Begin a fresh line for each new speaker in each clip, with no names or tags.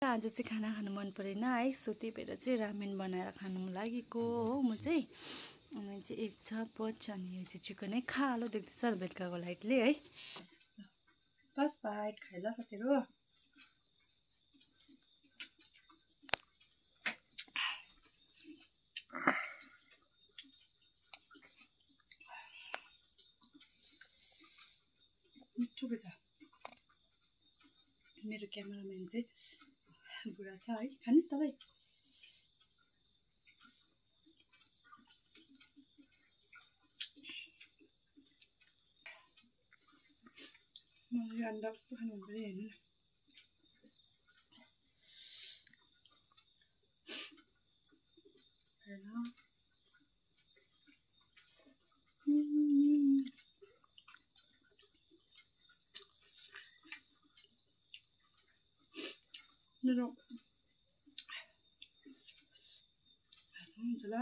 आज चाहिँ खाना खानु मन परेन है, सो त्यही भएर चाहिँ रामेन बनाएर खानु लागेको हो म चाहिँ। अनि चाहिँ एक चम्च अनि यो चाहिँ चिकनै खालो देख्दैछ बेलुकाको लाइटले है। फर्स्ट बाइट खाइ ल साथीहरू। मिठो भएछ। मेरो क्यामेराम्यान चाहिँ बुढा छ है, खाने तपाईँ? मलाई अन्डा कस्तो खानु मन पऱ्यो हेर्नु न। मेरो हुन्छ ल।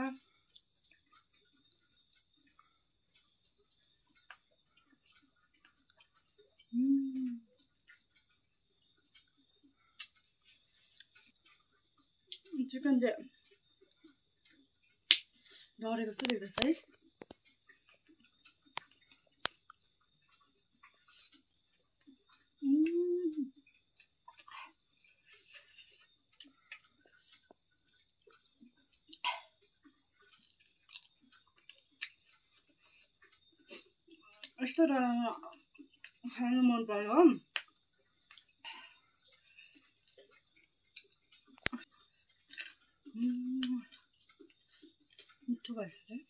चिकन चाहिँ डढेको जस्तो देख्दैछ है। यस्तो डराउनु खानु मन पर्यो हो। मिठो भएछ चाहिँ।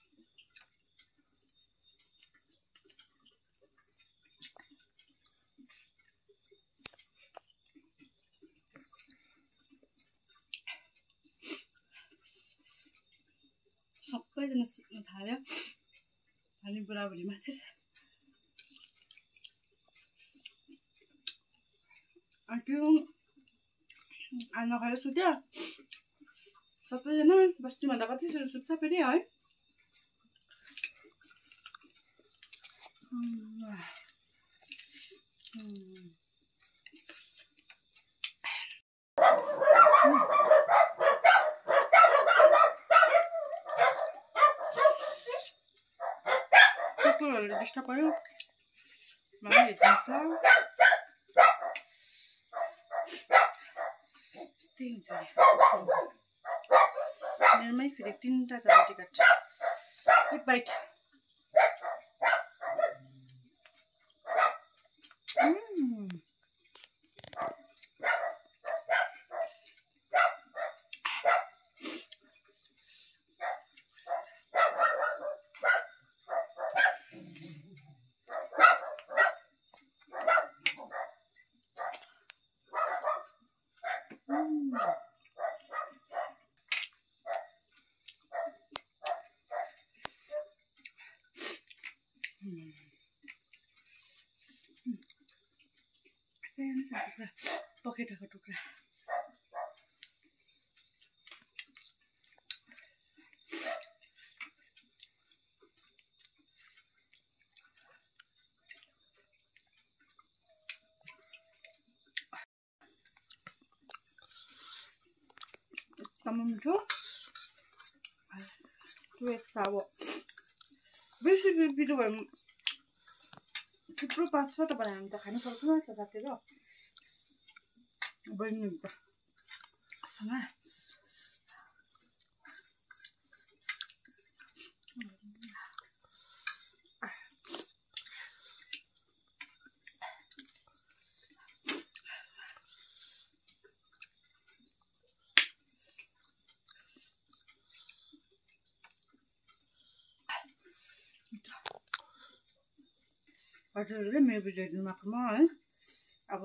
सबैजना सुत्न थाल्यो, हामी बुढाबुढी मात्रै त्यो नखाएर सुत्यो। सबैजना बस्तीमा त कति सुत्छ फेरि है। कुकुरहरूले डिस्टर्ब गर्यो मलाई हेर्नुहोस् ल। यस्तै हुन्छ मेरोमै फेरि 3टा छ टिकट। एक बाइट। सानो सानो टुक्रा पखेटाको टुक्रा। एकदम मिठो। अब बेसी पिरो भयो थुप्रो पाक्छ तपाईँ, हामी त खानु सक्छौँ साथीहरू। बहिनी त सँग हजुरहरूले मेरो भिडियो हेर्नु नभएकोमा है। अब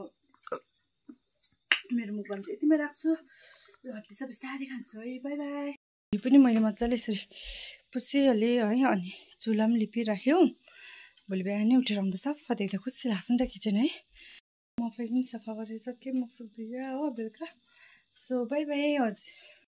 मेरो मुखमा चाहिँ यतिमै राख्छु। हड्डी सब बिस्तारै खान्छु है। By by. यो पनि मैले मजाले यसरी पुसिहालेँ है। अनि चुला पनि लिपिराख्यो। भोलि बिहानै उठेर आउँदा सफा देख्दा खुसी लाग्छ नि त किचन है। म पनि सफा गरेर सकेँ मुख सुख धुएर हो बेलुका। So by by. हजुर।